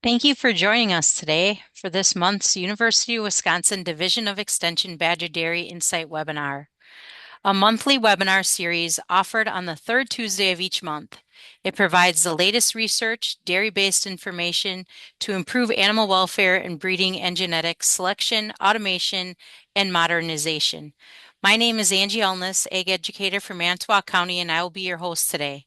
Thank you for joining us today for this month's University of Wisconsin Division of Extension Badger Dairy Insight webinar, a monthly webinar series offered on the third Tuesday of each month. It provides the latest research, dairy-based information to improve animal welfare and breeding and genetics, selection, automation, and modernization. My name is Angie Elness, Ag Educator for Manitowoc County, and I will be your host today.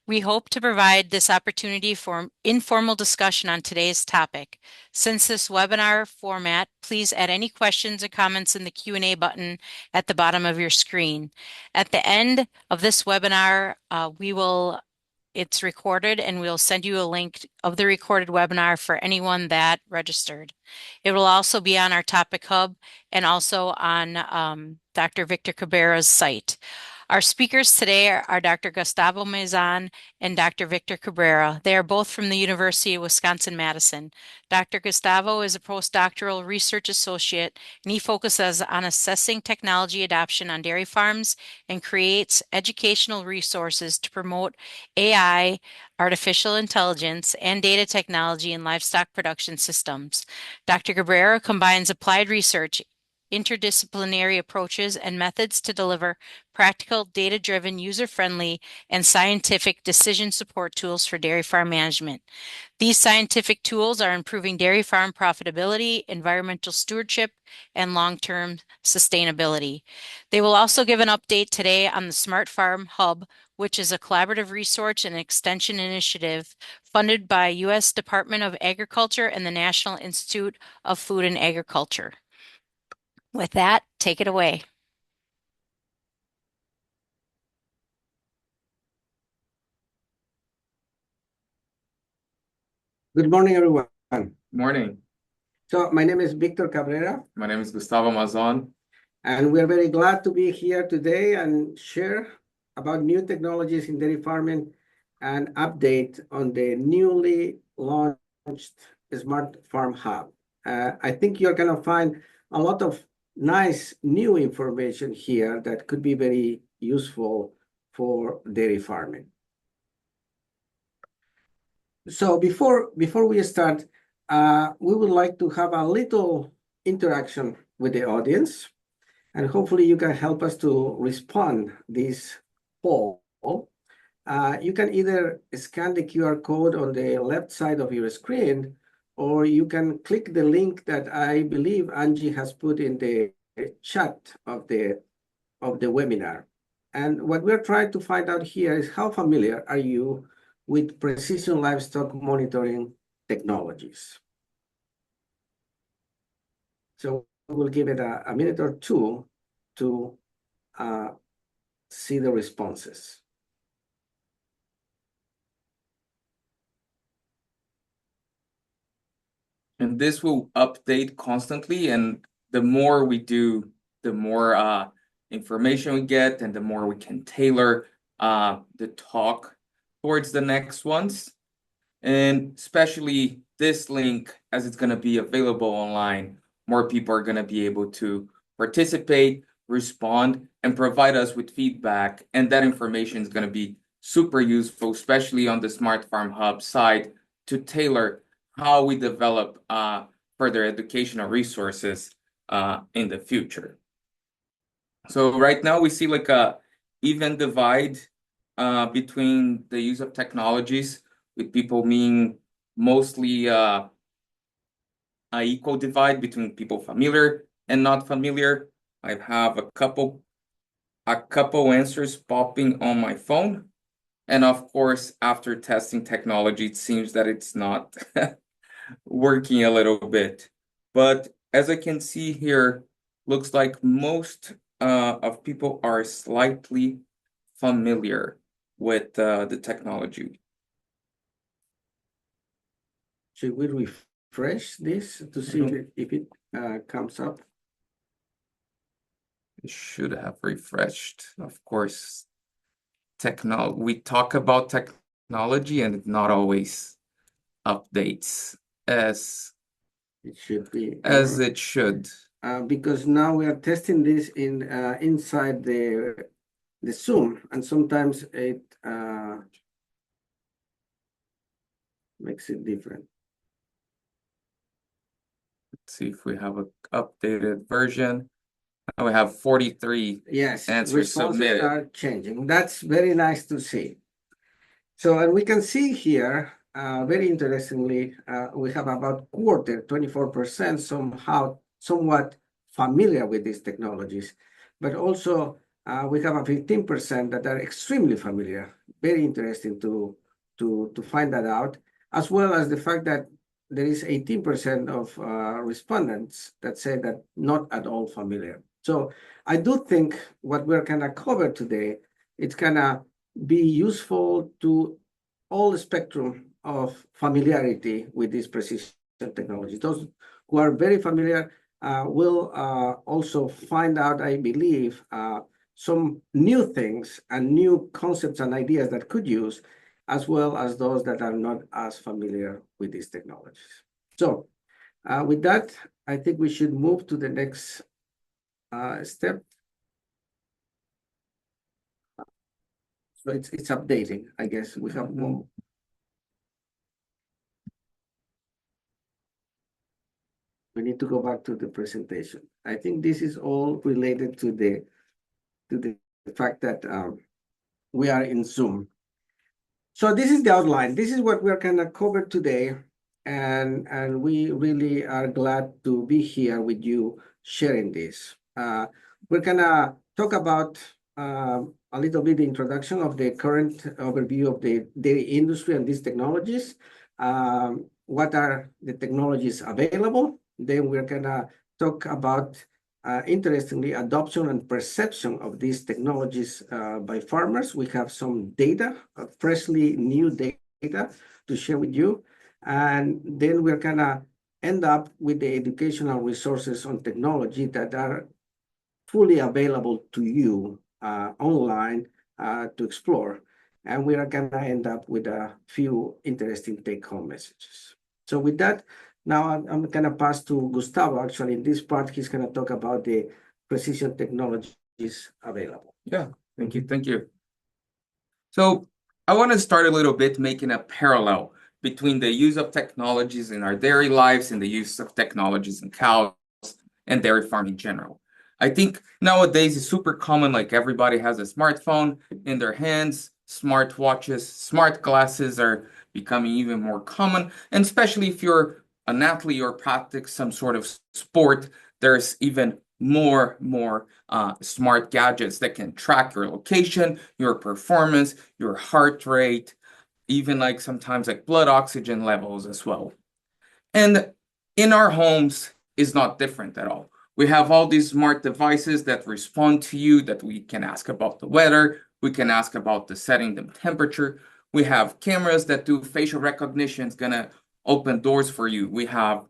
We hope to provide this opportunity for informal discussion on today's topic. Since this webinar format, please add any questions or comments in the Q&A button at the bottom of your screen. At the end of this webinar, it's recorded and we'll send you a link of the recorded webinar for anyone that registered. It will also be on our topic hub and also on Dr. Victor Cabrera's site. Our speakers today are Dr. Gustavo Mazon and Dr. Victor Cabrera. They are both from the University of Wisconsin-Madison. Dr. Gustavo is a Postdoctoral Research Associate, and he focuses on assessing technology adoption on dairy farms and creates educational resources to promote AI, artificial intelligence, and data technology in livestock production systems. Dr. Cabrera combines applied research, interdisciplinary approaches, and methods to deliver practical, data-driven, user-friendly, and scientific decision support tools for dairy farm management. These scientific tools are improving dairy farm profitability, environmental stewardship, and long-term sustainability. They will also give an update today on the Smart Farm Hub, which is a collaborative research and extension initiative funded by U.S. Department of Agriculture and the National Institute of Food and Agriculture. With that, take it away. Good morning, everyone. Morning. So my name is Victor Cabrera. My name is Gustavo Mazon. And we're very glad to be here today and share about new technologies in dairy farming and update on the newly launched Smart Farm Hub. I think you're going to find a lot of nice new information here that could be very useful for dairy farming. So before we start, we would like to have a little interaction with the audience, and hopefully you can help us to respond this poll. You can either scan the QR code on the left side of your screen, or you can click the link that I believe Angie has put in the chat of the webinar. And what we're trying to find out here is how familiar are you with precision livestock monitoring technologies. So we'll give it a minute or two to see the responses. And this will update constantly. And the more we do, the more information we get, and the more we can tailor the talk towards the next ones. And especially this link, as it's going to be available online, more people are going to be able to participate, respond, and provide us with feedback. And that information is going to be super useful, especially on the Smart Farm Hub side, to tailor how we develop further educational resources in the future. So right now we see like a even divide between the use of technologies, with people being mostly an equal divide between people familiar and not familiar. I have a couple answers popping on my phone. And of course, after testing technology, it seems that it's not working a little bit. But as I can see here, looks like most of people are slightly familiar with the technology. Should we refresh this to see if it comes up? It should have refreshed. Of course, we talk about technology and it not always updates as it should be. As it should. Because now we are testing this in inside the Zoom, and sometimes it makes it different. see if we have an updated version. Now we have 43 Yes, answers responses submitted. are changing. That's very nice to see. So, and we can see here, very interestingly, we have about quarter, 24% somehow, somewhat familiar with these technologies, but also we have a 15% that are extremely familiar. Very interesting to find that out, as well as the fact that there is 18% of respondents that say that not at all familiar. So I do think what we're gonna cover today, it's gonna be useful to all the spectrum of familiarity with these precision technologies. Those who are very familiar will also find out, I believe, some new things and new concepts and ideas that could use, as well as those that are not as familiar with these technologies. So with that, I think we should move to the next step. So it's updating, I guess. We have more. We need to go back to the presentation. I think this is all related to the fact that we are in Zoom. So this is the outline. This is what we're gonna cover today, and we really are glad to be here with you sharing this. We're gonna talk about a little bit the introduction of the current overview of the dairy industry and these technologies. What are the technologies available? Then we're gonna talk about, interestingly, adoption and perception of these technologies by farmers. We have some data, freshly new data to share with you. And then we're gonna end up with the educational resources on technology that are fully available to you online to explore. And we are gonna end up with a few interesting take-home messages. So with that, now I'm gonna pass to Gustavo. Actually, in this part, he's gonna talk about the precision technologies available. Yeah, thank you. So I want to start a little bit making a parallel between the use of technologies in our dairy lives and the use of technologies in cows and dairy farm in general. I think nowadays it's super common, like everybody has a smartphone in their hands, smart watches, smart glasses are becoming even more common. And especially if you're an athlete or practice some sort of sport, there's even more smart gadgets that can track your location, your performance, your heart rate, even like sometimes like blood oxygen levels as well. And in our homes is not different at all. We have all these smart devices that respond to you, that we can ask about the weather, we can ask about the setting the temperature. We have cameras that do facial recognition, it's gonna open doors for you. We have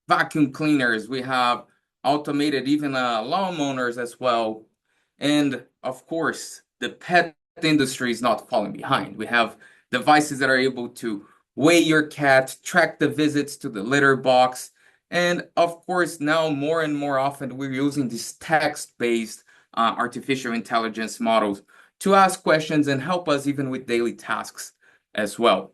vacuum cleaners, we have automated even lawnmowers as well. And of course, the pet industry is not falling behind. We have devices that are able to weigh your cat, track the visits to the litter box. And of course, now more and more often, we're using these text-based artificial intelligence models to ask questions and help us even with daily tasks as well.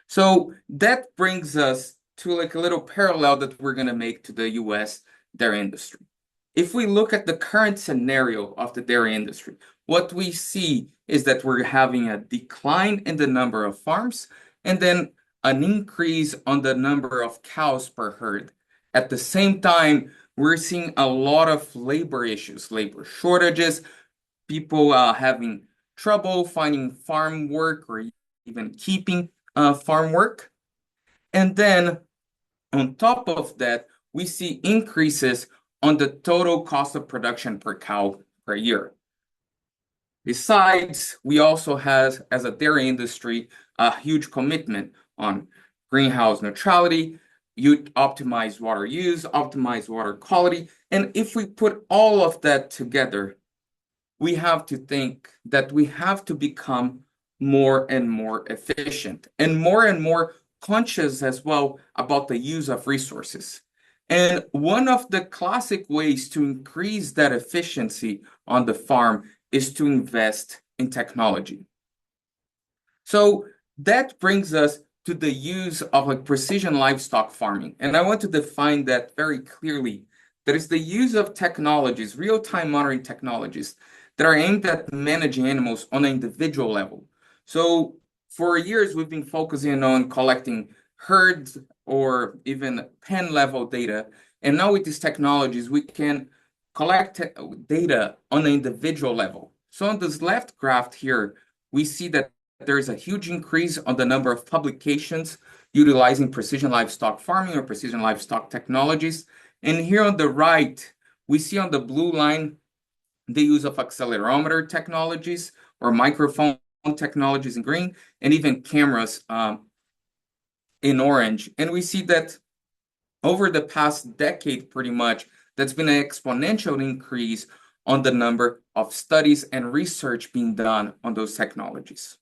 So that brings us to like a little parallel that we're going to make to the US dairy industry. If we look at the current scenario of the dairy industry, what we see is that we're having a decline in the number of farms and then an increase on the number of cows per herd. At the same time, we're seeing a lot of labor issues, labor shortages, people having trouble finding farm work or even keeping farm work. And then on top of that, we see increases on the total cost of production per cow per year. Besides, we also have, as a dairy industry, a huge commitment on greenhouse neutrality, optimize water use, optimize water quality. And if we put all of that together, we have to think that we have to become more and more efficient and more conscious as well about the use of resources. And one of the classic ways to increase that efficiency on the farm is to invest in technology. So that brings us to the use of like precision livestock farming. And I want to define that very clearly. That is the use of technologies, real-time monitoring technologies that are aimed at managing animals on an individual level. So for years, we've been focusing on collecting herds or even pen level data. And now with these technologies, we can collect data on an individual level. So on this left graph here, we see that there's a huge increase on the number of publications utilizing precision livestock farming or precision livestock technologies. And here on the right, we see on the blue line the use of accelerometer technologies or microphone technologies in green, and even cameras in orange. And we see that over the past decade, pretty much, that's been an exponential increase on the number of studies and research being done on those technologies.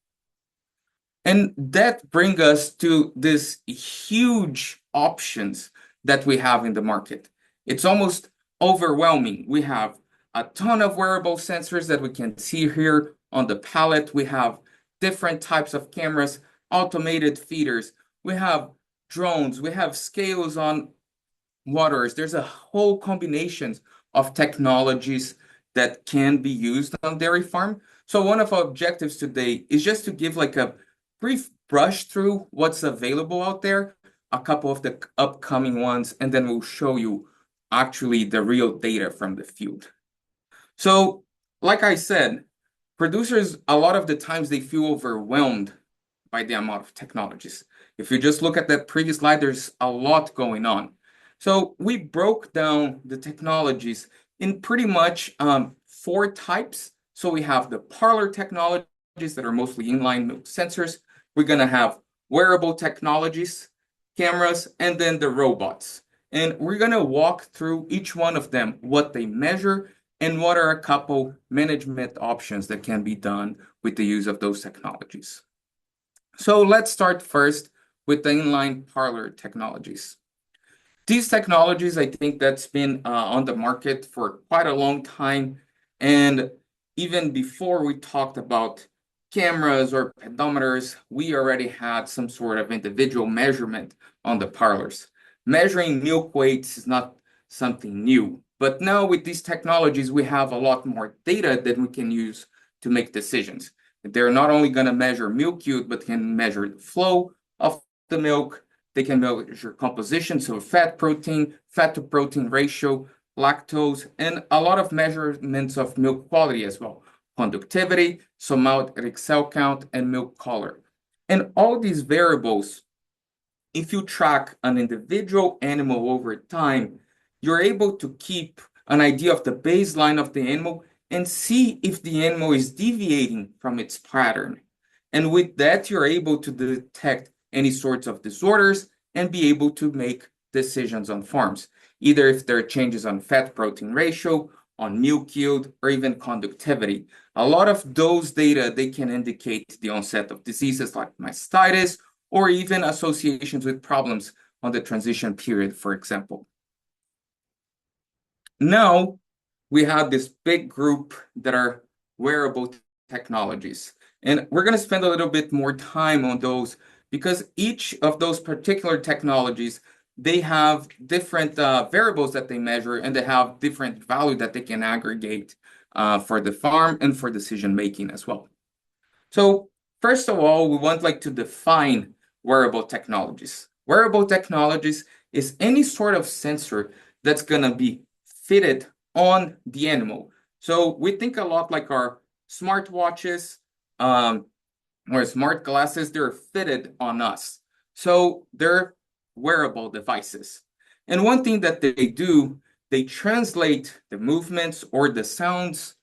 And that brings us to this huge options that we have in the market. It's almost overwhelming. We have a ton of wearable sensors that we can see here on the palette. We have different types of cameras, automated feeders. We have drones. We have scales on waters. There's a whole combination of technologies that can be used on dairy farm. So one of our objectives today is just to give like a brief brush through what's available out there, a couple of the upcoming ones, and then we'll show you actually the real data from the field. So, like I said, producers, a lot of the times they feel overwhelmed by the amount of technologies. If you just look at that previous slide, there's a lot going on. So we broke down the technologies in pretty much 4 types. So we have the parlor technologies that are mostly inline milk sensors. We're going to have wearable technologies, cameras, and then the robots. And we're going to walk through each one of them, what they measure, and what are a couple management options that can be done with the use of those technologies. So let's start first with the inline parlor technologies. These technologies, I think that's been on the market for quite a long time. And even before we talked about cameras or pedometers, we already had some sort of individual measurement on the parlors. Measuring milk weights is not something new, but now with these technologies, we have a lot more data that we can use to make decisions. They're not only going to measure milk yield, but can measure the flow of the milk. They can measure composition, so fat to protein ratio, lactose, and a lot of measurements of milk quality as well. Conductivity, somatic cell count, and milk color. And all these variables, if you track an individual animal over time, you're able to keep an idea of the baseline of the animal and see if the animal is deviating from its pattern. And with that, you're able to detect any sorts of disorders and be able to make decisions on farms, either if there are changes on fat-protein ratio, on milk yield, or even conductivity. A lot of those data, they can indicate the onset of diseases like mastitis, or even associations with problems on the transition period, for example. Now, we have this big group that are wearable technologies. And we're going to spend a little bit more time on those because each of those particular technologies, they have different variables that they measure, and they have different value that they can aggregate for the farm and for decision making as well. So first of all, we want to define wearable technologies. Wearable technologies is any sort of sensor that's going to be fitted on the animal. So we think a lot like our smartwatches or smart glasses, they're fitted on us. So they're wearable devices. And one thing that they do, they translate the movements or the sounds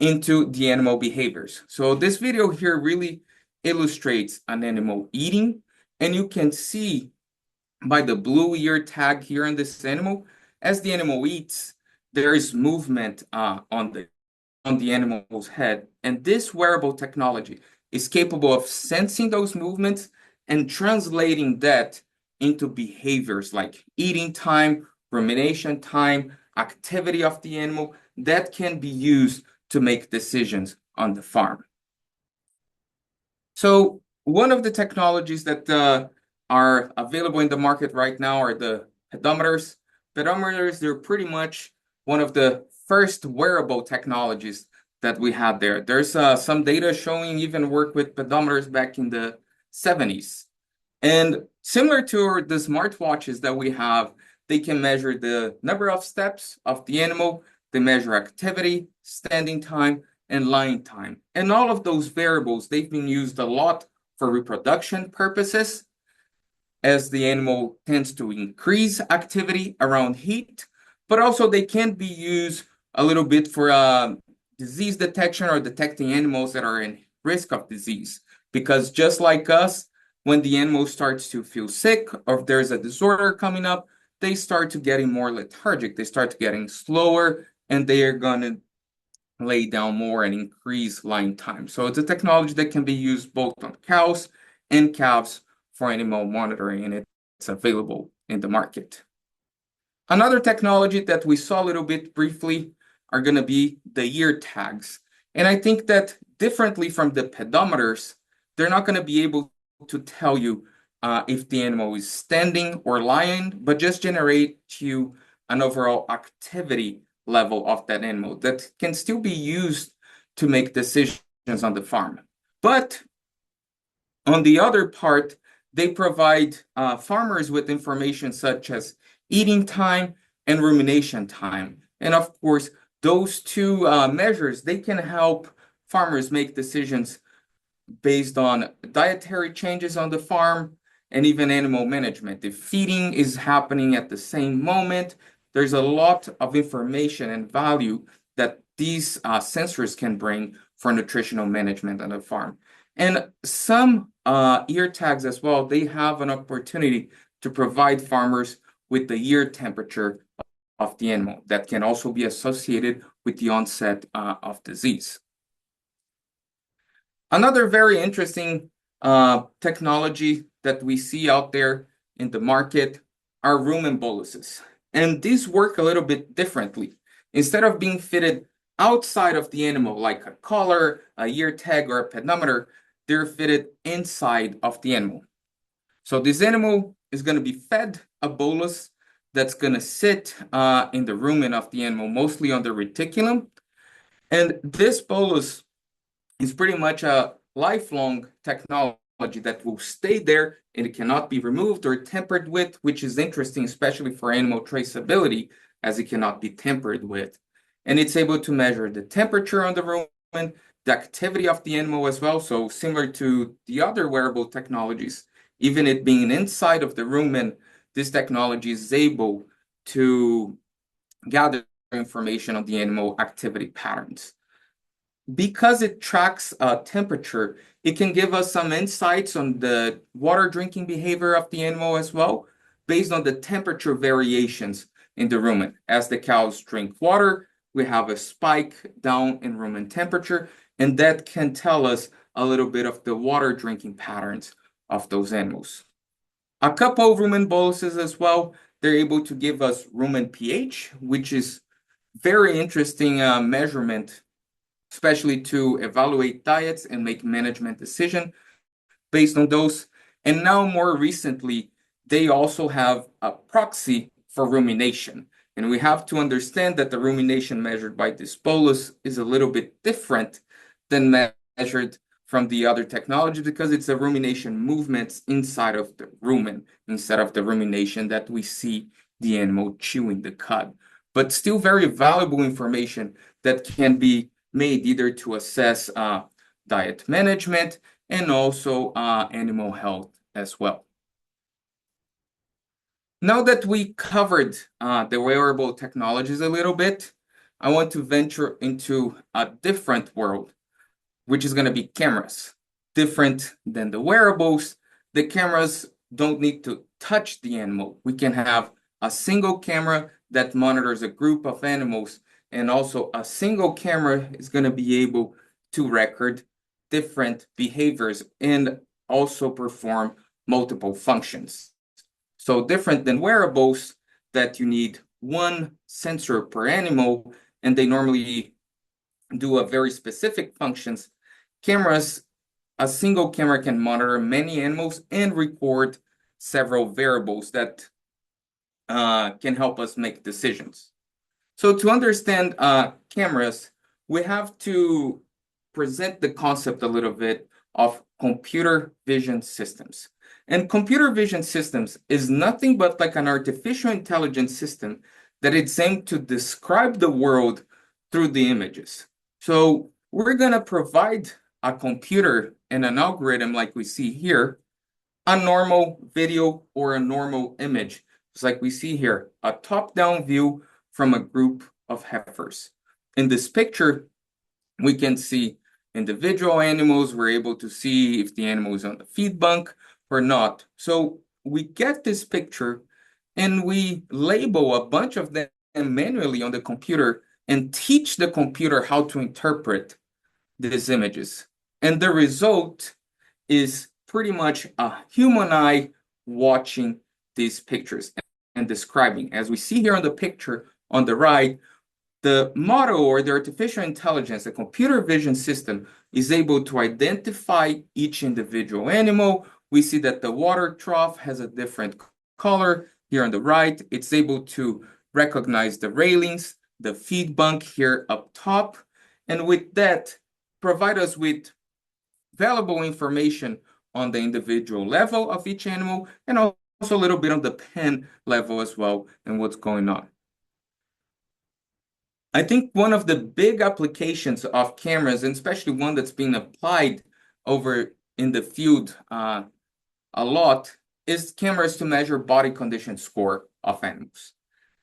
into the animal behaviors. So this video here really illustrates an animal eating, and you can see by the blue ear tag here in this animal, as the animal eats, there is movement on the animal's head. And this wearable technology is capable of sensing those movements and translating that into behaviors like eating time, rumination time, activity of the animal that can be used to make decisions on the farm. So one of the technologies that are available in the market right now are the pedometers. Pedometers, they're pretty much one of the first wearable technologies that we had there. There's some data showing even work with pedometers back in the 70s. And similar to the smartwatches that we have, they can measure the number of steps of the animal, they measure activity, standing time, and lying time. And all of those variables, they've been used a lot for reproduction purposes, as the animal tends to increase activity around heat, but also they can be used a little bit for disease detection or detecting animals that are in risk of disease. Because just like us, when the animal starts to feel sick or if there's a disorder coming up, they start to getting more lethargic, they start to getting slower, and they are gonna lay down more and increase lying time. So it's a technology that can be used both on cows and calves for animal monitoring, and it's available in the market. Another technology that we saw a little bit briefly are going to be the ear tags. And I think that differently from the pedometers, they're not going to be able to tell you if the animal is standing or lying, but just generate you an overall activity level of that animal that can still be used to make decisions on the farm. But on the other part, they provide farmers with information such as eating time and rumination time. And of course, those two measures, they can help farmers make decisions based on dietary changes on the farm and even animal management. If feeding is happening at the same moment, there's a lot of information and value that these sensors can bring for nutritional management on the farm. And some ear tags as well, they have an opportunity to provide farmers with the ear temperature of the animal that can also be associated with the onset of disease. Another very interesting technology that we see out there in the market are rumen boluses. And these work a little bit differently. Instead of being fitted outside of the animal, like a collar, a ear tag, or a pedometer, they're fitted inside of the animal. So this animal is going to be fed a bolus that's going to sit in the rumen of the animal, mostly on the reticulum. And this bolus is pretty much a lifelong technology that will stay there and it cannot be removed or tampered with, which is interesting, especially for animal traceability, as it cannot be tampered with. And it's able to measure the temperature on the rumen, the activity of the animal as well. So similar to the other wearable technologies, even it being inside of the rumen, this technology is able to gather information on the animal activity patterns. Because it tracks temperature, it can give us some insights on the water drinking behavior of the animal as well, based on the temperature variations in the rumen. As the cows drink water, we have a spike down in rumen temperature, and that can tell us a little bit of the water drinking patterns of those animals. A couple of rumen boluses as well, they're able to give us rumen pH, which is very interesting measurement, especially to evaluate diets and make management decision based on those. And now more recently, they also have a proxy for rumination. And we have to understand that the rumination measured by this bolus is a little bit different than measured from the other technology because it's a rumination movements inside of the rumen instead of the rumination that we see the animal chewing the cud. But still very valuable information that can be made either to assess diet management and also animal health as well. Now that we covered the wearable technologies a little bit, I want to venture into a different world, which is going to be cameras. Different than the wearables, the cameras don't need to touch the animal. We can have a single camera that monitors a group of animals, and also a single camera is going to be able to record different behaviors and also perform multiple functions. So different than wearables that you need one sensor per animal, and they normally do a very specific functions. Cameras, a single camera can monitor many animals and record several variables that can help us make decisions. So to understand cameras, we have to present the concept a little bit of computer vision systems. And computer vision systems is nothing but like an artificial intelligence system that it's aimed to describe the world through the images. So we're going to provide a computer and an algorithm like we see here, a normal video or a normal image. It's like we see here, a top-down view from a group of heifers. In this picture, we can see individual animals. We're able to see if the animal is on the feed bunk or not. So we get this picture and we label a bunch of them manually on the computer and teach the computer how to interpret these images. And the result is pretty much a human eye watching these pictures and describing. As we see here on the picture on the right, the model or the artificial intelligence, the computer vision system, is able to identify each individual animal. We see that the water trough has a different color here on the right. It's able to recognize the railings, the feed bunk here up top, and with that, provide us with valuable information on the individual level of each animal, and also a little bit on the pen level as well and what's going on. I think one of the big applications of cameras, and especially one that's being applied over in the field a lot, is cameras to measure body condition score of animals.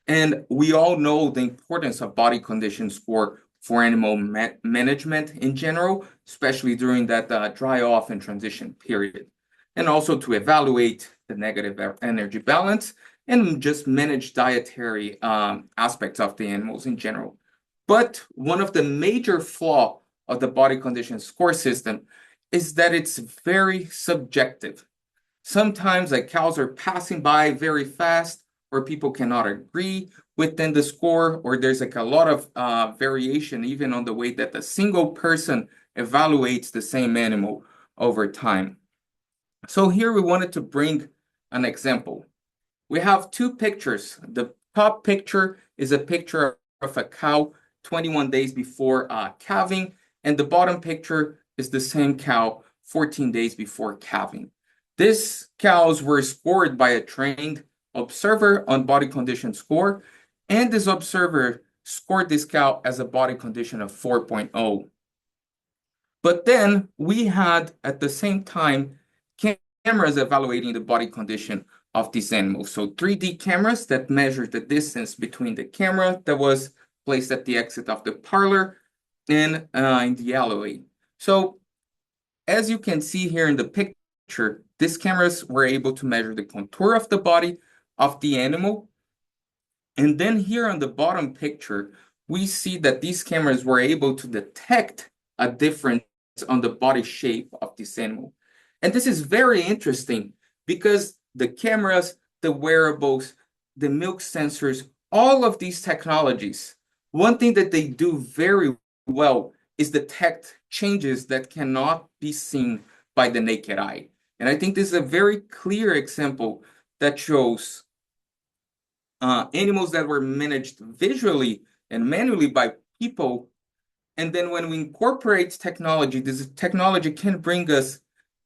And we all know the importance of body condition score for animal management in general, especially during that dry off and transition period, and also to evaluate the negative energy balance and just manage dietary aspects of the animals in general. But one of the major flaws of the body condition score system is that it's very subjective. Sometimes like cows are passing by very fast, or people cannot agree within the score, or there's like a lot of variation even on the way that a single person evaluates the same animal over time. So here we wanted to bring an example. We have two pictures. The top picture is a picture of a cow 21 days before calving, and the bottom picture is the same cow 14 days before calving. These cows were scored by a trained observer on body condition score, and this observer scored this cow as a body condition of 4.0. But then we had at the same time cameras evaluating the body condition of these animals. So 3D cameras that measured the distance between the camera that was placed at the exit of the parlor and in the alleyway. So as you can see here in the picture, these cameras were able to measure the contour of the body of the animal. And then here on the bottom picture, we see that these cameras were able to detect a difference on the body shape of this animal. And this is very interesting because the cameras, the wearables, the milk sensors, all of these technologies, one thing that they do very well is detect changes that cannot be seen by the naked eye. And I think this is a very clear example that shows animals that were managed visually and manually by people. And then when we incorporate technology, this technology can bring us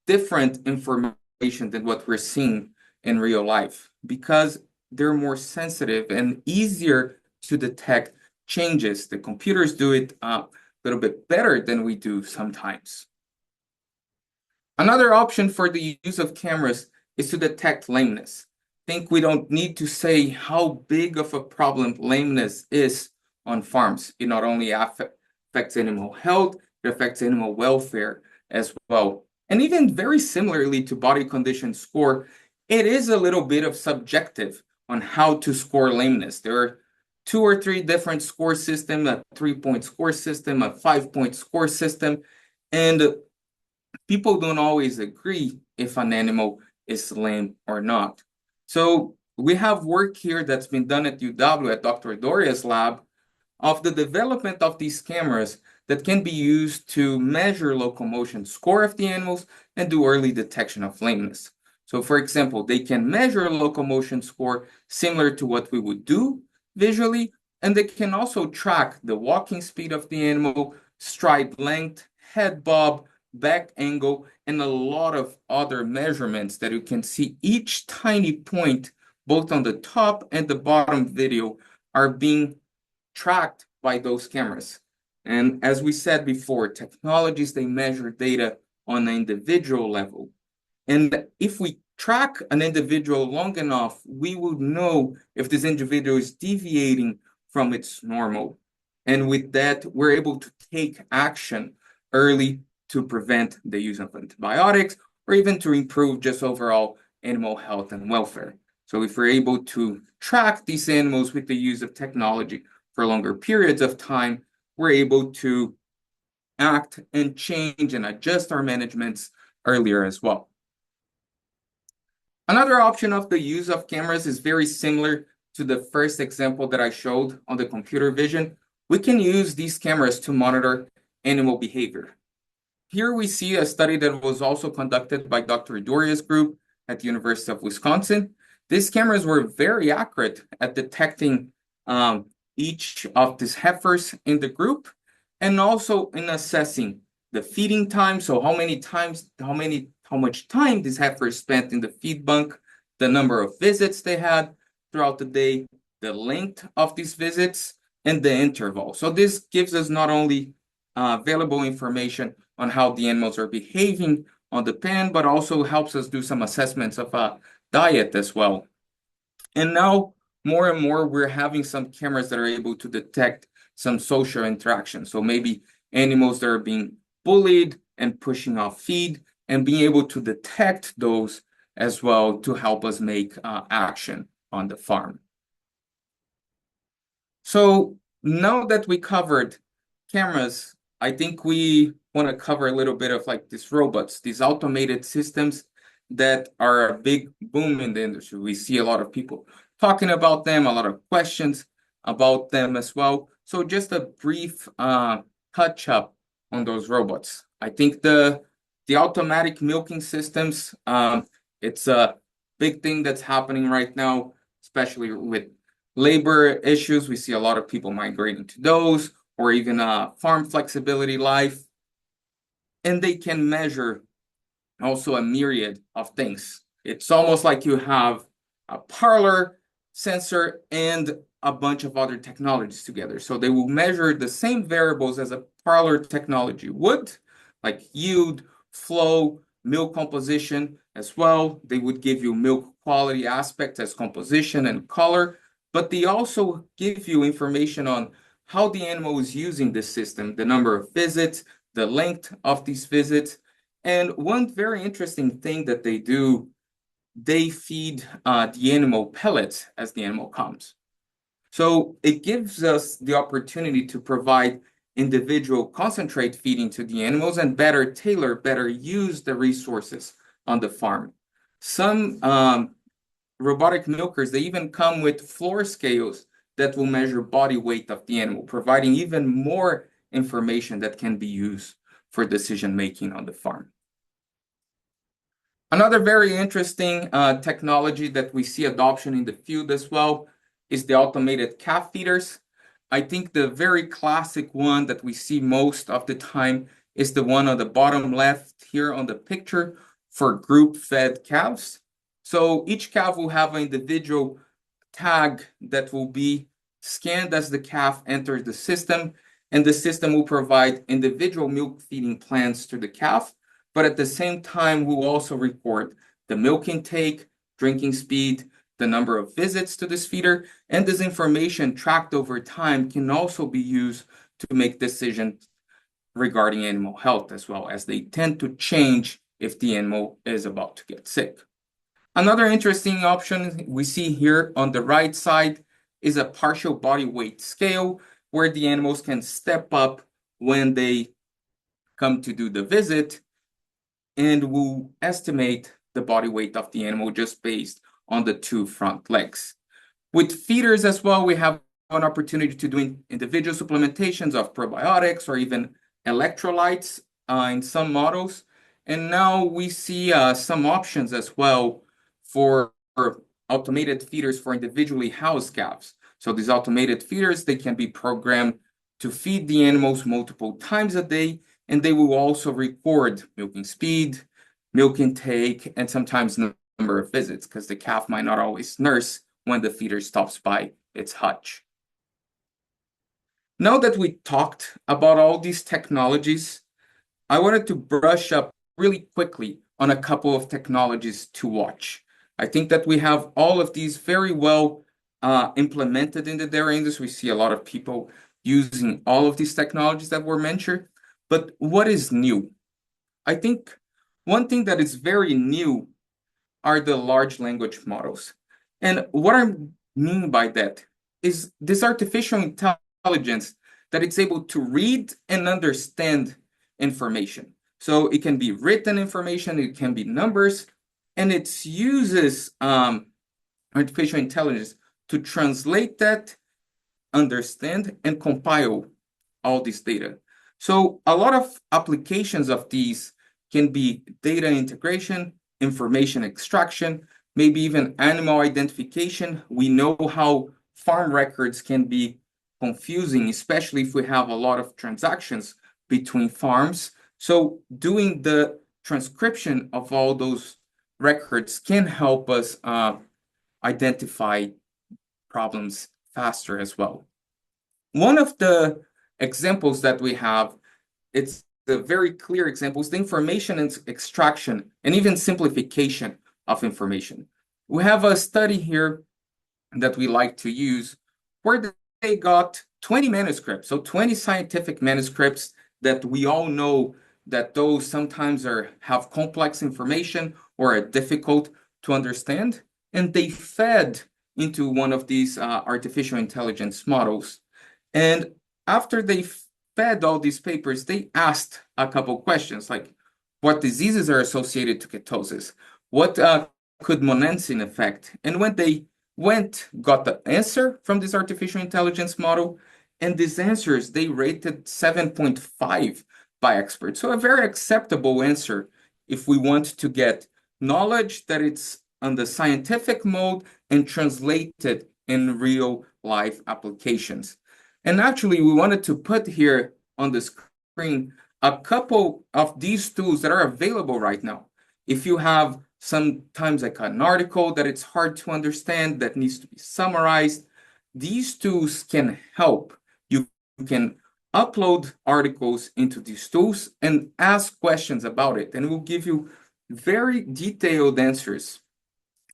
different information than what we're seeing in real life because they're more sensitive and easier to detect changes. The computers do it a little bit better than we do sometimes. Another option for the use of cameras is to detect lameness. I think we don't need to say how big of a problem lameness is on farms. It not only affects animal health, it affects animal welfare as well. And even very similarly to body condition score, it is a little bit of subjective on how to score lameness. There are 2 or 3 different score systems, a 3-point score system, a 5-point score system, and people don't always agree if an animal is lame or not. So we have work here that's been done at UW at Dr. Doria's lab of the development of these cameras that can be used to measure locomotion score of the animals and do early detection of lameness. So for example, they can measure locomotion score similar to what we would do visually, and they can also track the walking speed of the animal, stride length, head bob, back angle, and a lot of other measurements that you can see. Each tiny point, both on the top and the bottom video, are being tracked by those cameras. And as we said before, technologies, they measure data on an individual level. And if we track an individual long enough, we would know if this individual is deviating from its normal. And with that, we're able to take action early to prevent the use of antibiotics or even to improve just overall animal health and welfare. So if we're able to track these animals with the use of technology for longer periods of time, we're able to act and change and adjust our managements earlier as well. Another option of the use of cameras is very similar to the first example that I showed on the computer vision. We can use these cameras to monitor animal behavior. Here we see a study that was also conducted by Dr. Doria's group at the University of Wisconsin. These cameras were very accurate at detecting each of these heifers in the group and also in assessing the feeding time. So how much time these heifers spent in the feed bunk, the number of visits they had throughout the day, the length of these visits, and the interval. So this gives us not only valuable information on how the animals are behaving on the pen, but also helps us do some assessments of diet as well. And now, more and more, we're having some cameras that are able to detect some social interaction. So maybe animals that are being bullied and pushing off feed, and being able to detect those as well to help us make action on the farm. So now that we covered cameras, I think we want to cover a little bit of like these robots, these automated systems that are a big boom in the industry. We see a lot of people talking about them, a lot of questions about them as well. So just a brief touch up on those robots. I think the automatic milking systems, it's a big thing that's happening right now, especially with labor issues. We see a lot of people migrating to those, or even farm flexibility life. And they can measure also a myriad of things. It's almost like you have a parlor sensor and a bunch of other technologies together. So they will measure the same variables as a parlor technology would, like yield, flow, milk composition as well. They would give you milk quality aspects as composition and color, but they also give you information on how the animal is using the system, the number of visits, the length of these visits. And one very interesting thing that they do, they feed the animal pellets as the animal comes. So it gives us the opportunity to provide individual concentrate feeding to the animals and better tailor, better use the resources on the farm. Some robotic milkers, they even come with floor scales that will measure body weight of the animal, providing even more information that can be used for decision making on the farm. Another very interesting technology that we see adoption in the field as well is the automated calf feeders. I think the very classic one that we see most of the time is the one on the bottom left here on the picture for group fed calves. So each calf will have an individual tag that will be scanned as the calf enters the system, and the system will provide individual milk feeding plans to the calf, but at the same time will also record the milk intake, drinking speed, the number of visits to this feeder, and this information tracked over time can also be used to make decisions regarding animal health as well, as they tend to change if the animal is about to get sick. Another interesting option we see here on the right side is a partial body weight scale where the animals can step up when they come to do the visit and will estimate the body weight of the animal just based on the two front legs. With feeders as well, we have an opportunity to do individual supplementations of probiotics or even electrolytes in some models. And now we see some options as well for automated feeders for individually housed calves. So these automated feeders, they can be programmed to feed the animals multiple times a day, and they will also record milking speed, milk intake, and sometimes number of visits, because the calf might not always nurse when the feeder stops by its hutch. Now that we talked about all these technologies, I wanted to brush up really quickly on a couple of technologies to watch. I think that we have all of these very well implemented in the dairy industry. We see a lot of people using all of these technologies that were mentioned. But what is new? I think one thing that is very new are the large language models. And what I mean by that is this artificial intelligence that it's able to read and understand information. So it can be written information, it can be numbers, and it uses artificial intelligence to translate that, understand, and compile all this data. So a lot of applications of these can be data integration, information extraction, maybe even animal identification. We know how farm records can be confusing, especially if we have a lot of transactions between farms. So doing the transcription of all those records can help us identify problems faster as well. One of the examples that we have, it's the very clear examples, the information and extraction and even simplification of information. We have a study here that we like to use where they got 20 manuscripts, so 20 scientific manuscripts that we all know that those sometimes have complex information or are difficult to understand, and they fed into one of these artificial intelligence models. And after they fed all these papers, they asked a couple questions like, what diseases are associated to ketosis? What could monensin affect? And when they got the answer from this artificial intelligence model, and these answers, they rated 7.5 by experts. So a very acceptable answer if we want to get knowledge that it's on the scientific mode and translated in real life applications. And actually, we wanted to put here on the screen a couple of these tools that are available right now. If you have sometimes like an article that it's hard to understand, that needs to be summarized, these tools can help. You can upload articles into these tools and ask questions about it, and it will give you very detailed answers.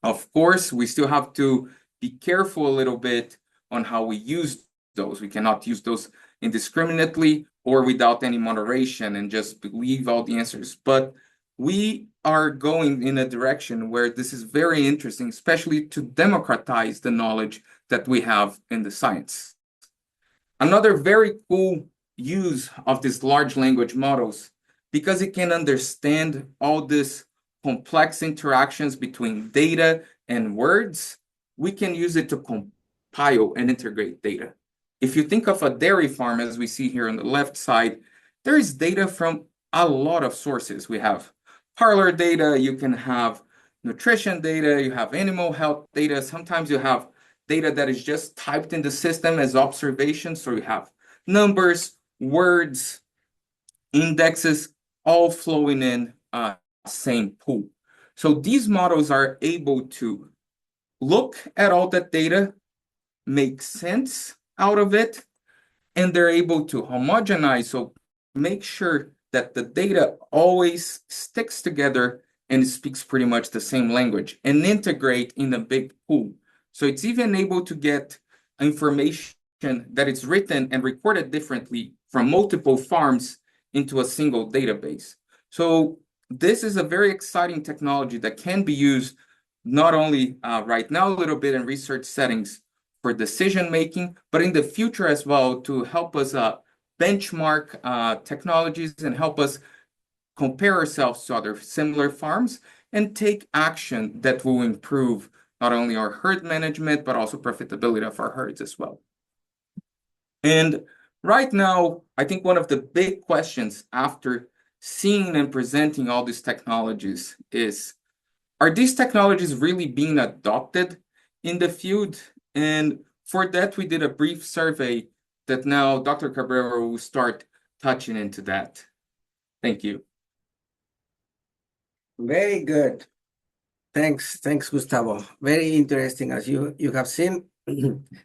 Of course, we still have to be careful a little bit on how we use those. We cannot use those indiscriminately or without any moderation and just believe all the answers. But we are going in a direction where this is very interesting, especially to democratize the knowledge that we have in the science. Another very cool use of these large language models, because it can understand all these complex interactions between data and words, we can use it to compile and integrate data. If you think of a dairy farm, as we see here on the left side, there is data from a lot of sources. We have parlor data, you can have nutrition data, you have animal health data. Sometimes you have data that is just typed in the system as observations. So you have numbers, words, indexes, all flowing in same pool. So these models are able to look at all that data, make sense out of it, and they're able to homogenize, so make sure that the data always sticks together and speaks pretty much the same language and integrate in a big pool. So it's even able to get information that is written and recorded differently from multiple farms into a single database. So this is a very exciting technology that can be used not only right now a little bit in research settings for decision making, but in the future as well to help us benchmark technologies and help us compare ourselves to other similar farms and take action that will improve not only our herd management, but also profitability of our herds as well. And right now, I think one of the big questions after seeing and presenting all these technologies is, are these technologies really being adopted in the field? And for that, we did a brief survey that now Dr. Cabrera will start touching into that. Thank you. Very good. Thanks, Gustavo. Very interesting, as you have seen.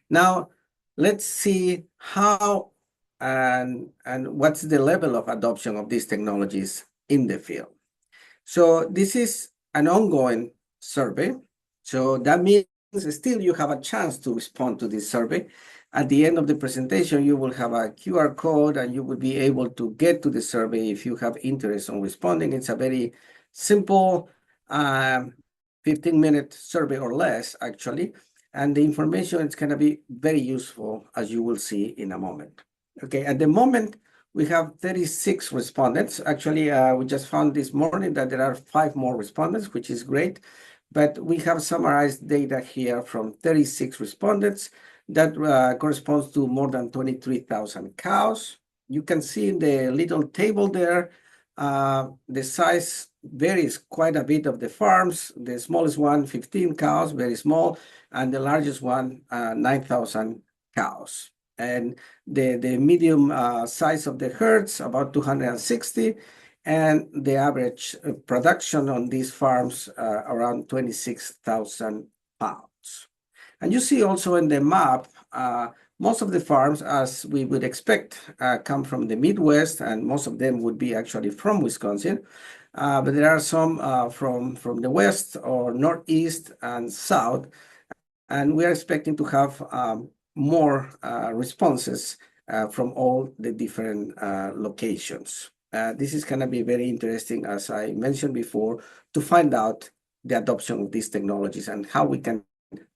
Now, let's see how and what's the level of adoption of these technologies in the field. So this is an ongoing survey. So that means still you have a chance to respond to this survey. At the end of the presentation, you will have a QR code and you will be able to get to the survey if you have interest on responding. It's a very simple 15-minute survey or less, actually. And the information is going to be very useful, as you will see in a moment. Okay, at the moment, we have 36 respondents. Actually, we just found this morning that there are 5 more respondents, which is great. But we have summarized data here from 36 respondents that corresponds to more than 23,000 cows. You can see in the little table there, the size varies quite a bit of the farms. The smallest one, 15 cows, very small, and the largest one, 9,000 cows. And the medium size of the herds, about 260, and the average production on these farms around 26,000 pounds. And you see also in the map, most of the farms, as we would expect, come from the Midwest, and most of them would be actually from Wisconsin. But there are some from the West or Northeast and South, and we are expecting to have more responses from all the different locations. This is going to be very interesting, as I mentioned before, to find out the adoption of these technologies and how we can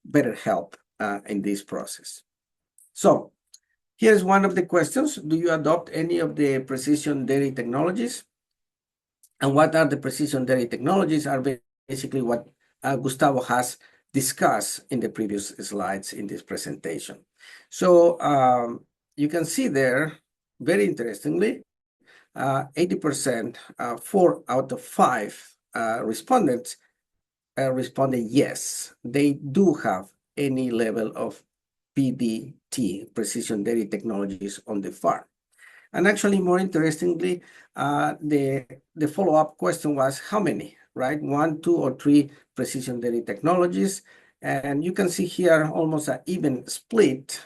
better help in this process. So here's one of the questions. Do you adopt any of the precision dairy technologies? And what are the precision dairy technologies are basically what Gustavo has discussed in the previous slides in this presentation. So you can see there, very interestingly, 80%, 4 out of 5 respondents responded yes, they do have any level of PDT, precision dairy technologies, on the farm. And actually, more interestingly, the follow-up question was how many, right? 1, 2, or 3 precision dairy technologies. And you can see here almost an even split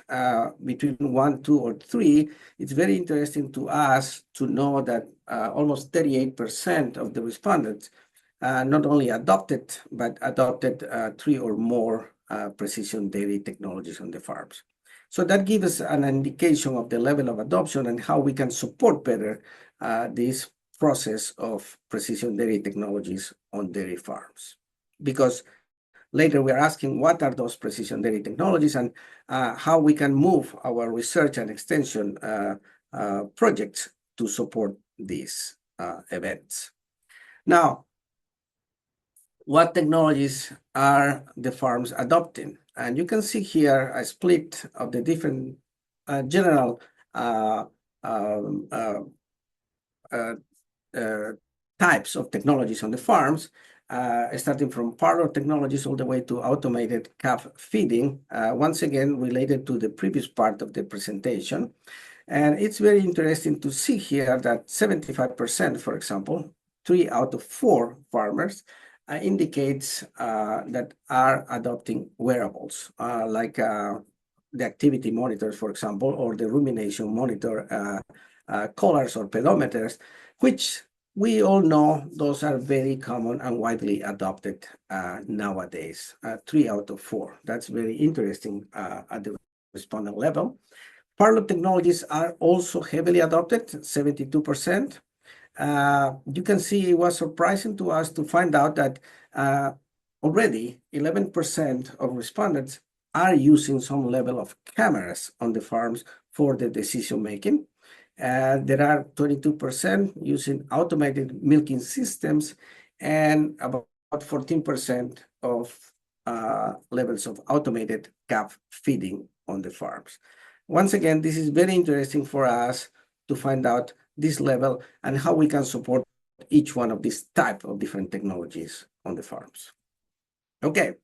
between 1, 2, or 3. It's very interesting to us to know that almost 38% of the respondents not only adopted, but adopted 3 or more precision dairy technologies on the farms. So that gives us an indication of the level of adoption and how we can support better this process of precision dairy technologies on dairy farms. Because later we're asking what are those precision dairy technologies and how we can move our research and extension projects to support these events. Now, what technologies are the farms adopting? And you can see here a split of the different general types of technologies on the farms, starting from parlor technologies all the way to automated calf feeding, once again related to the previous part of the presentation. And it's very interesting to see here that 75%, for example, 3 out of 4 farmers indicates that are adopting wearables, like the activity monitors, for example, or the rumination monitor, collars or pedometers, which we all know those are very common and widely adopted nowadays. 3 out of 4. That's very interesting at the respondent level. Parallel technologies are also heavily adopted, 72%. You can see it was surprising to us to find out that already 11% of respondents are using some level of cameras on the farms for the decision making. There are 22% using automated milking systems and about 14% of levels of automated calf feeding on the farms. Once again, this is very interesting for us to find out this level and how we can support each one of these type of different technologies on the farms. Okay,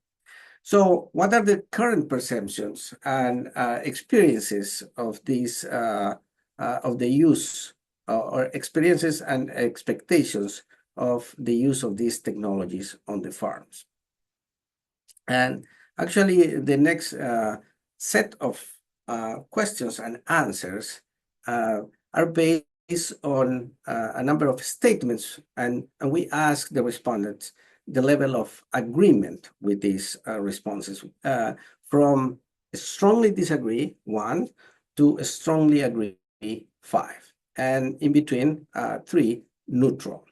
so what are the current perceptions and experiences of these of the use or experiences and expectations of the use of these technologies on the farms? And actually, the next set of questions and answers are based on a number of statements, and we ask the respondents the level of agreement with these responses from strongly disagree, 1, to strongly agree, 5, and in between, 3, neutral.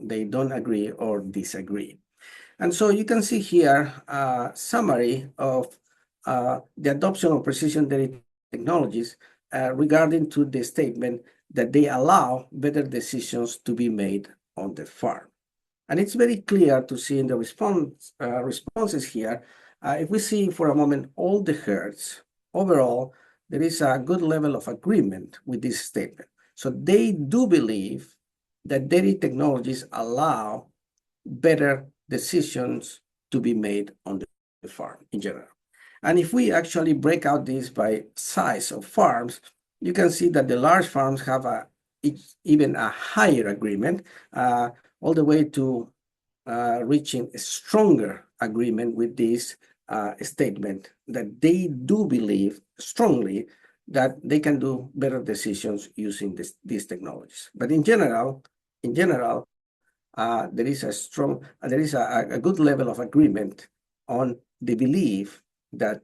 They don't agree or disagree. And so you can see here a summary of the adoption of precision dairy technologies regarding to the statement that they allow better decisions to be made on the farm. And it's very clear to see in the responses here, if we see for a moment all the herds, overall, there is a good level of agreement with this statement. So they do believe that dairy technologies allow better decisions to be made on the farm in general. And if we actually break out this by size of farms, you can see that the large farms have even a higher agreement, all the way to reaching a stronger agreement with this statement that they do believe strongly that they can do better decisions using these technologies. But in general, there is a good level of agreement on the belief that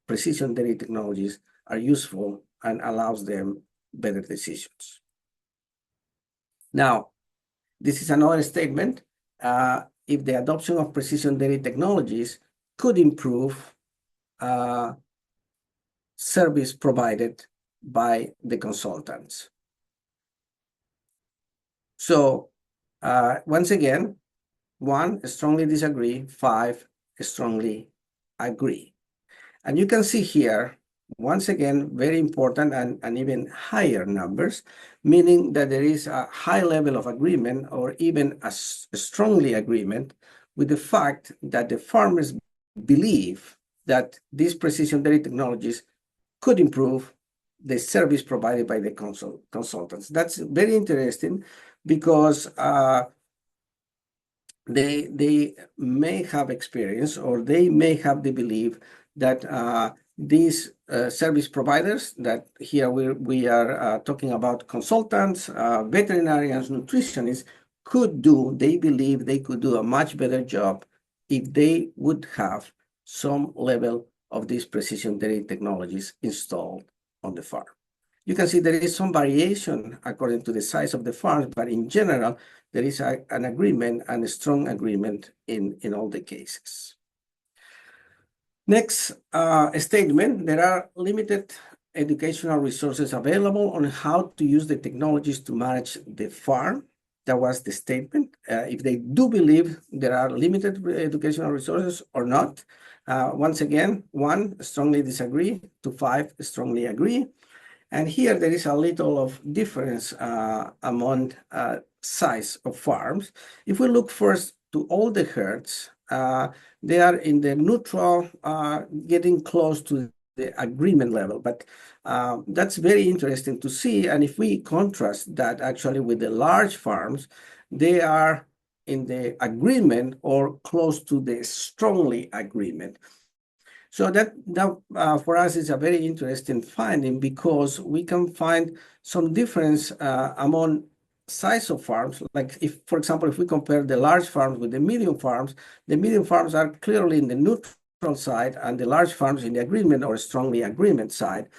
precision dairy technologies are useful and allows them better decisions. Now, this is another statement. If the adoption of precision dairy technologies could improve service provided by the consultants. So once again, 1, strongly disagree, 5, strongly agree. And you can see here, once again, very important and even higher numbers, meaning that there is a high level of agreement or even a strongly agreement with the fact that the farmers believe that these precision dairy technologies could improve the service provided by the consultants. That's very interesting because they may have experience or they may have the belief that these service providers, that here we are talking about consultants, veterinarians, nutritionists, they believe they could do a much better job if they would have some level of these precision dairy technologies installed on the farm. You can see there is some variation according to the size of the farms, but in general, there is an agreement and a strong agreement in all the cases. Next statement, there are limited educational resources available on how to use the technologies to manage the farm. That was the statement. If they do believe there are limited educational resources or not. Once again, 1, strongly disagree, to 5, strongly agree. And here there is a little of difference among size of farms. If we look first to all the herds, they are in the neutral, getting close to the agreement level. But that's very interesting to see. And if we contrast that actually with the large farms, they are in the agreement or close to the strongly agreement. So that for us is a very interesting finding because we can find some difference among size of farms. Like if, for example, if we compare the large farms with the medium farms are clearly in the neutral side and the large farms in the agreement or strongly agreement side.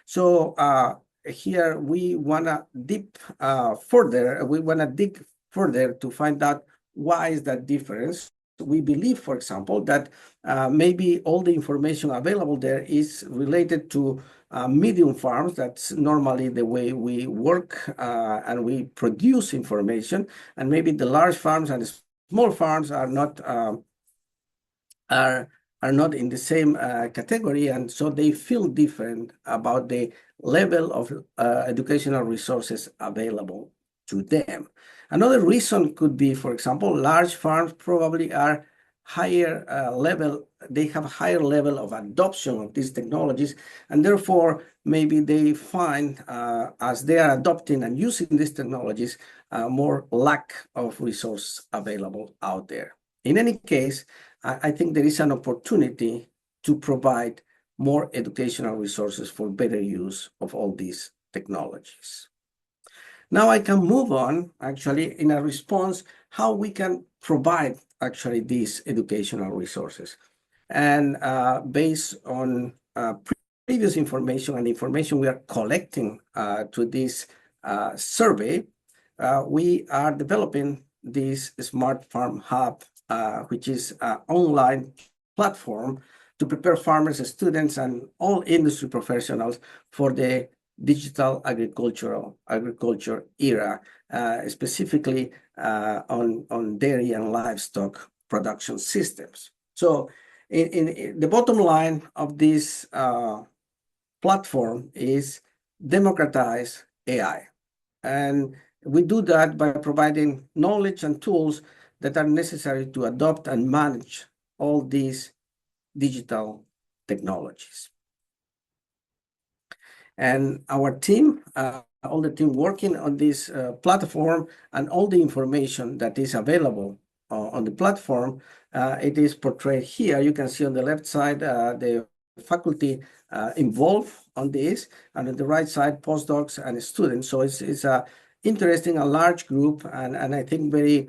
So here we want to dig further. We want to dig further to find out why is that difference. We believe, for example, that maybe all the information available there is related to medium farms. That's normally the way we work and we produce information. And maybe the large farms and the small farms are not are not in the same category, and so they feel different about the level of educational resources available to them. Another reason could be, for example, large farms probably are higher level, they have higher level of adoption of these technologies, and therefore maybe they find as they are adopting and using these technologies, more lack of resource available out there. In any case, I think there is an opportunity to provide more educational resources for better use of all these technologies. Now I can move on actually in a response how we can provide actually these educational resources. And based on previous information and information we are collecting to this survey, we are developing this Smart Farm Hub, which is an online platform to prepare farmers, students, and all industry professionals for the digital agriculture era, specifically on dairy and livestock production systems. So in the bottom line of this platform is democratize AI. And we do that by providing knowledge and tools that are necessary to adopt and manage all these digital technologies. And our team, all the team working on this platform and all the information that is available on the platform, it is portrayed here. You can see on the left side, the faculty involved on this, and on the right side, postdocs and students. So it's a interesting, a large group, and I think very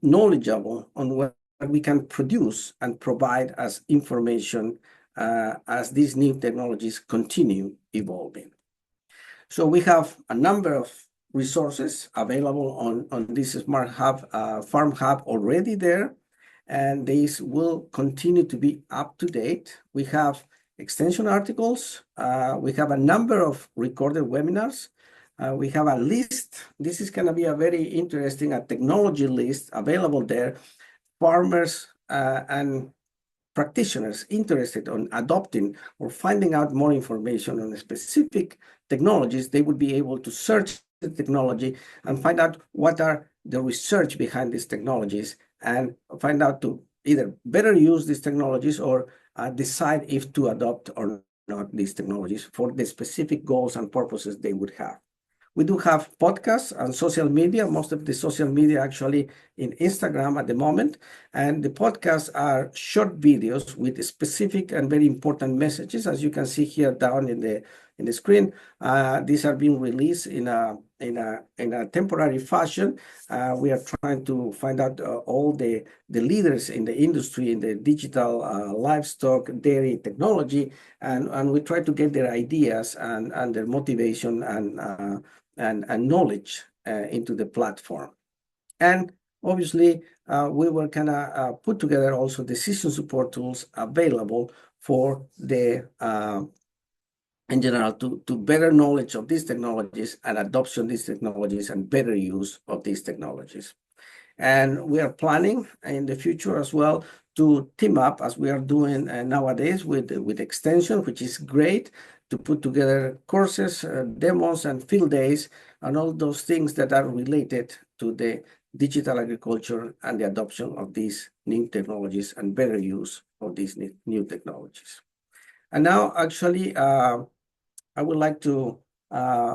knowledgeable on what we can produce and provide as information as these new technologies continue evolving. So we have a number of resources available on this Smart Hub, Farm Hub already there, and these will continue to be up to date. We have extension articles. We have a number of recorded webinars. We have a list. This is going to be a very interesting technology list available there. Farmers and practitioners interested in adopting or finding out more information on specific technologies, they would be able to search the technology and find out what are the research behind these technologies and find out to either better use these technologies or decide if to adopt or not these technologies for the specific goals and purposes they would have. We do have podcasts and social media, most of the social media actually in Instagram at the moment. And the podcasts are short videos with specific and very important messages, as you can see here down in the screen. These are being released in a temporary fashion. We are trying to find out all the leaders in the industry, in the digital livestock dairy technology, and we try to get their ideas and their motivation and knowledge into the platform. And obviously, we were kind of put together also decision support tools available for the in general to better knowledge of these technologies and adoption of these technologies and better use of these technologies. And we are planning in the future as well to team up, as we are doing nowadays with Extension, which is great, to put together courses, demos, and field days, and all those things that are related to the digital agriculture and the adoption of these new technologies and better use of these new technologies. And now, actually, I would like to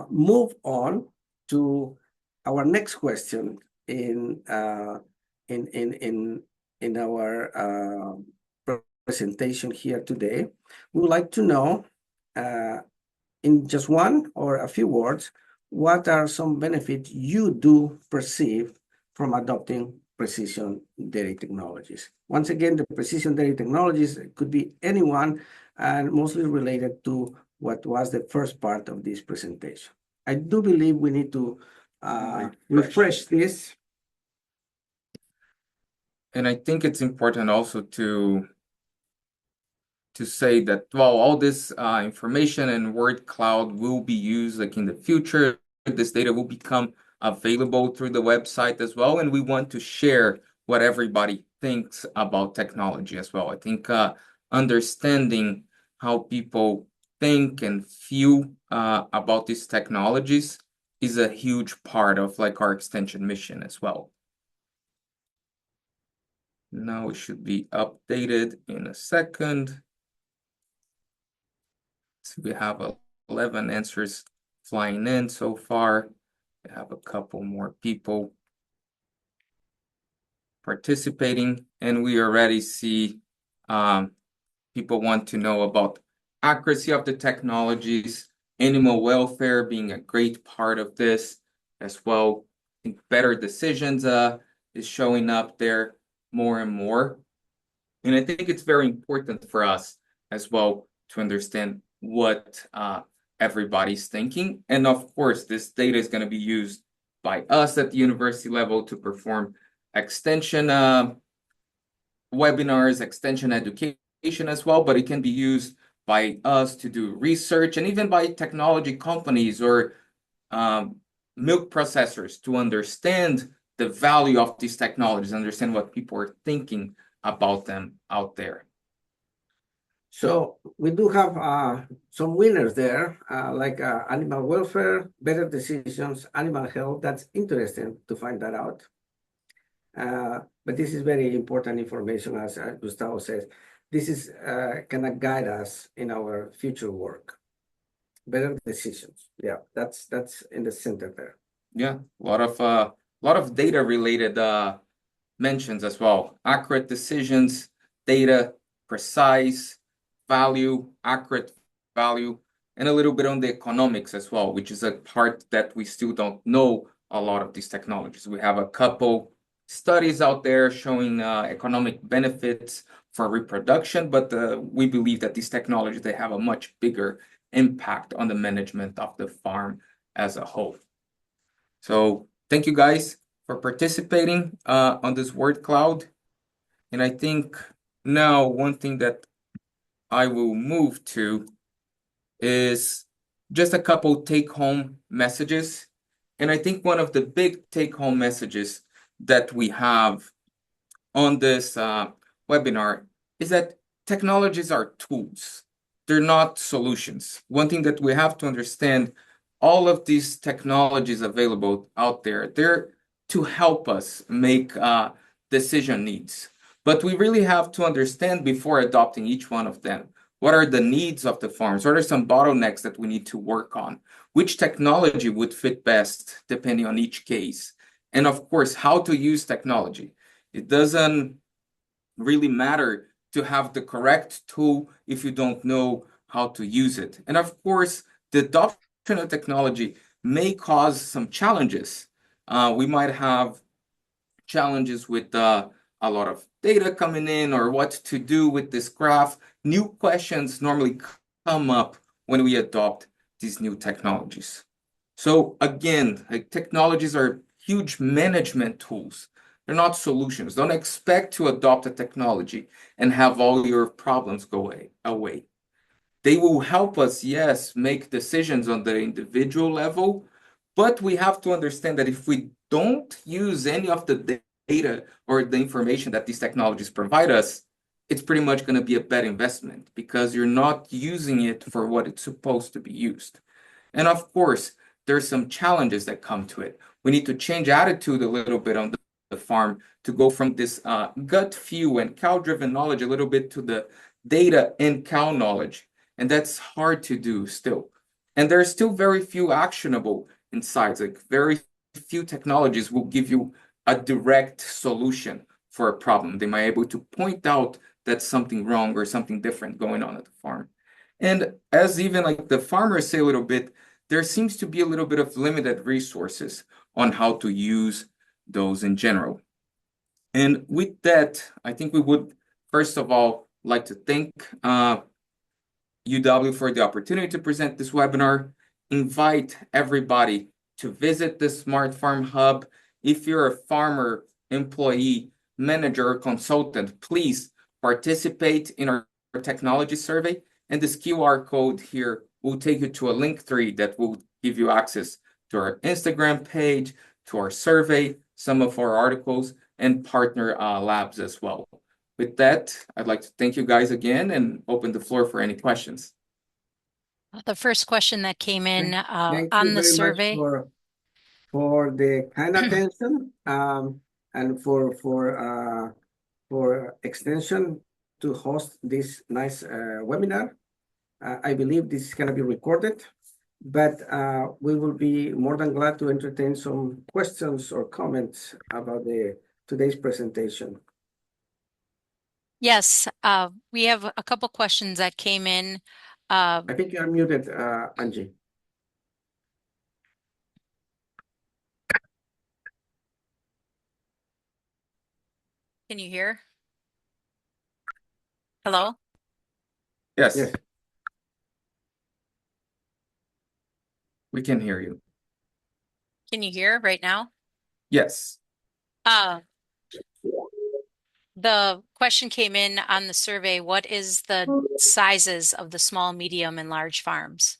move on to our next question in our presentation here today. We would like to know, in just one or a few words, what are some benefits you do perceive from adopting precision dairy technologies? Once again, the precision dairy technologies could be anyone and mostly related to what was the first part of this presentation. I do believe we need to refresh this. And I think it's important also to say that, well, all this information and word cloud will be used like in the future. This data will become available through the website as well. And we want to share what everybody thinks about technology as well. I think understanding how people think and feel about these technologies is a huge part of like our extension mission as well. Now it should be updated in a second. So we have 11 answers flying in so far. We have a couple more people participating, and we already see people want to know about accuracy of the technologies, animal welfare being a great part of this as well. I think better decisions is showing up there more and more. And I think it's very important for us as well to understand what everybody's thinking. And of course, this data is going to be used by us at the university level to perform extension webinars, extension education as well, but it can be used by us to do research and even by technology companies or milk processors to understand the value of these technologies, understand what people are thinking about them out there. So we do have some winners there, like animal welfare, better decisions, animal health. That's interesting to find that out. But this is very important information, as Gustavo says. This is gonna guide us in our future work. Better decisions. Yeah, that's in the center there. Yeah, a lot of data related mentions as well. Accurate decisions, data, precise, value, accurate value, and a little bit on the economics as well, which is a part that we still don't know a lot of these technologies. We have a couple studies out there showing economic benefits for reproduction, but we believe that these technologies, they have a much bigger impact on the management of the farm as a whole. So thank you guys for participating on this word cloud. And I think now one thing that I will move to is just a couple take-home messages. And I think one of the big take-home messages that we have on this webinar is that technologies are tools. They're not solutions. One thing that we have to understand, all of these technologies available out there, they're to help us make decision needs. But we really have to understand before adopting each one of them, what are the needs of the farms? What are some bottlenecks that we need to work on? Which technology would fit best depending on each case? And of course, how to use technology. It doesn't really matter to have the correct tool if you don't know how to use it. And of course, the adoption of technology may cause some challenges. We might have challenges with a lot of data coming in or what to do with this graph. New questions normally come up when we adopt these new technologies. So again, technologies are huge management tools. They're not solutions. Don't expect to adopt a technology and have all your problems go away. They will help us, yes, make decisions on the individual level, but we have to understand that if we don't use any of the data or the information that these technologies provide us, it's pretty much going to be a bad investment because you're not using it for what it's supposed to be used. And of course, there's some challenges that come to it. We need to change attitude a little bit on the farm to go from this gut feel and cow-driven knowledge a little bit to the data and cow knowledge. And that's hard to do still. And there's still very few actionable insights. Like very few technologies will give you a direct solution for a problem. They might be able to point out that something wrong or something different going on at the farm. And as even like the farmers say a little bit, there seems to be a little bit of limited resources on how to use those in general. And with that, I think we would, first of all, like to thank UW for the opportunity to present this webinar, invite everybody to visit the Smart Farm Hub. If you're a farmer, employee, manager, or consultant, please participate in our technology survey. And this QR code here will take you to a link tree that will give you access to our Instagram page, to our survey, some of our articles, and partner labs as well. With that, I'd like to thank you guys again and open the floor for any questions. The first question that came in Thank you on the very much survey. for the kind attention and for extension to host this nice webinar. I believe this is going to be recorded, but we will be more than glad to entertain some questions or comments about today's presentation. Yes, we have a couple questions that came in. I think you're muted, Angie. Can you hear? Hello? Yes, Yes. we can hear you. Can you hear right now? Yes. The question came in on the survey, what is the sizes of the small, medium, and large farms?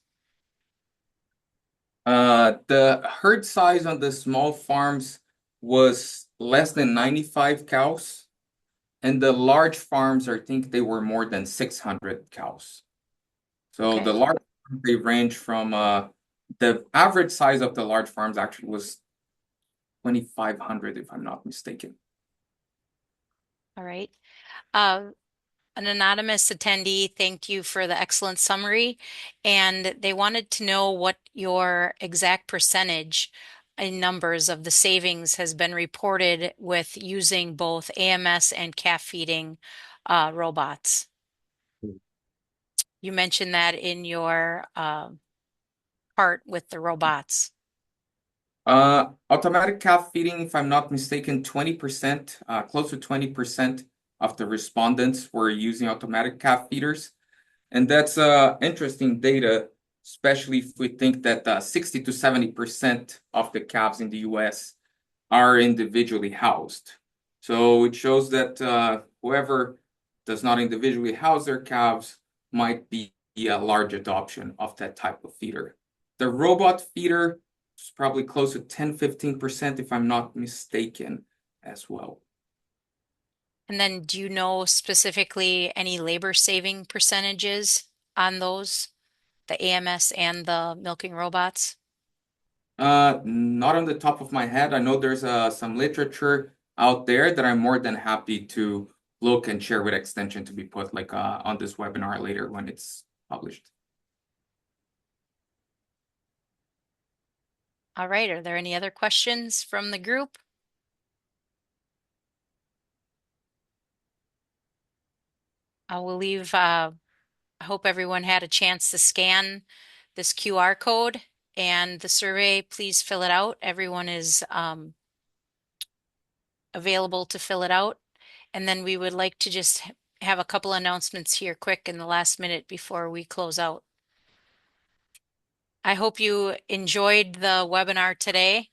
The herd size on the small farms was less than 95 cows, and the large farms, I think they were more than 600 cows. So the Okay. large farms, they range from the average size of the large farms actually was 2,500, if I'm not mistaken. All right. An anonymous attendee thanked you for the excellent summary, and they wanted to know what your exact percentage in numbers of the savings has been reported with using both AMS and calf feeding robots. You mentioned that in your part with the robots. Automatic calf feeding, if I'm not mistaken, 20%, close to 20% of the respondents were using automatic calf feeders. And that's interesting data, especially if we think that 60 to 70% of the calves in the US are individually housed. So it shows that whoever does not individually house their calves might be a large adoption of that type of feeder. The robot feeder is probably close to 10-15%, if I'm not mistaken, as well. And then do you know specifically any labor saving percentages on those, the AMS and the milking robots? Not on the top of my head. I know there's some literature out there that I'm more than happy to look and share with Extension to be put like on this webinar later when it's published. All right. Are there any other questions from the group? I will leave. I hope everyone had a chance to scan this QR code and the survey. Please fill it out. Everyone is available to fill it out. And then we would like to just have a couple announcements here quick in the last minute before we close out. I hope you enjoyed the webinar today.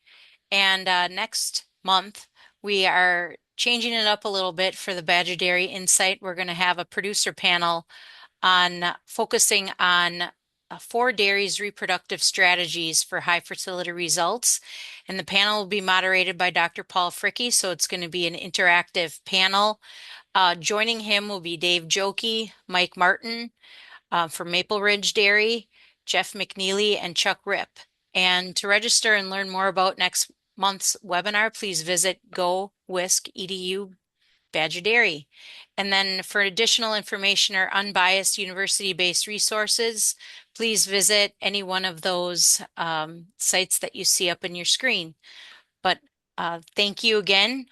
And next month, we are changing it up a little bit for the Badger Dairy Insight. We're going to have a producer panel on focusing on 4 dairies' reproductive strategies for high fertility results. And the panel will be moderated by Dr. Paul Fricke, so it's going to be an interactive panel. Joining him will be Dave Jokey, Mike Martin from Maple Ridge Dairy, Jeff McNeely, and Chuck Ripp. And to register and learn more about next month's webinar, please visit gowisc.edu Badger Dairy. And then for additional information or unbiased university-based resources, please visit any one of those sites that you see up in your screen. But thank you again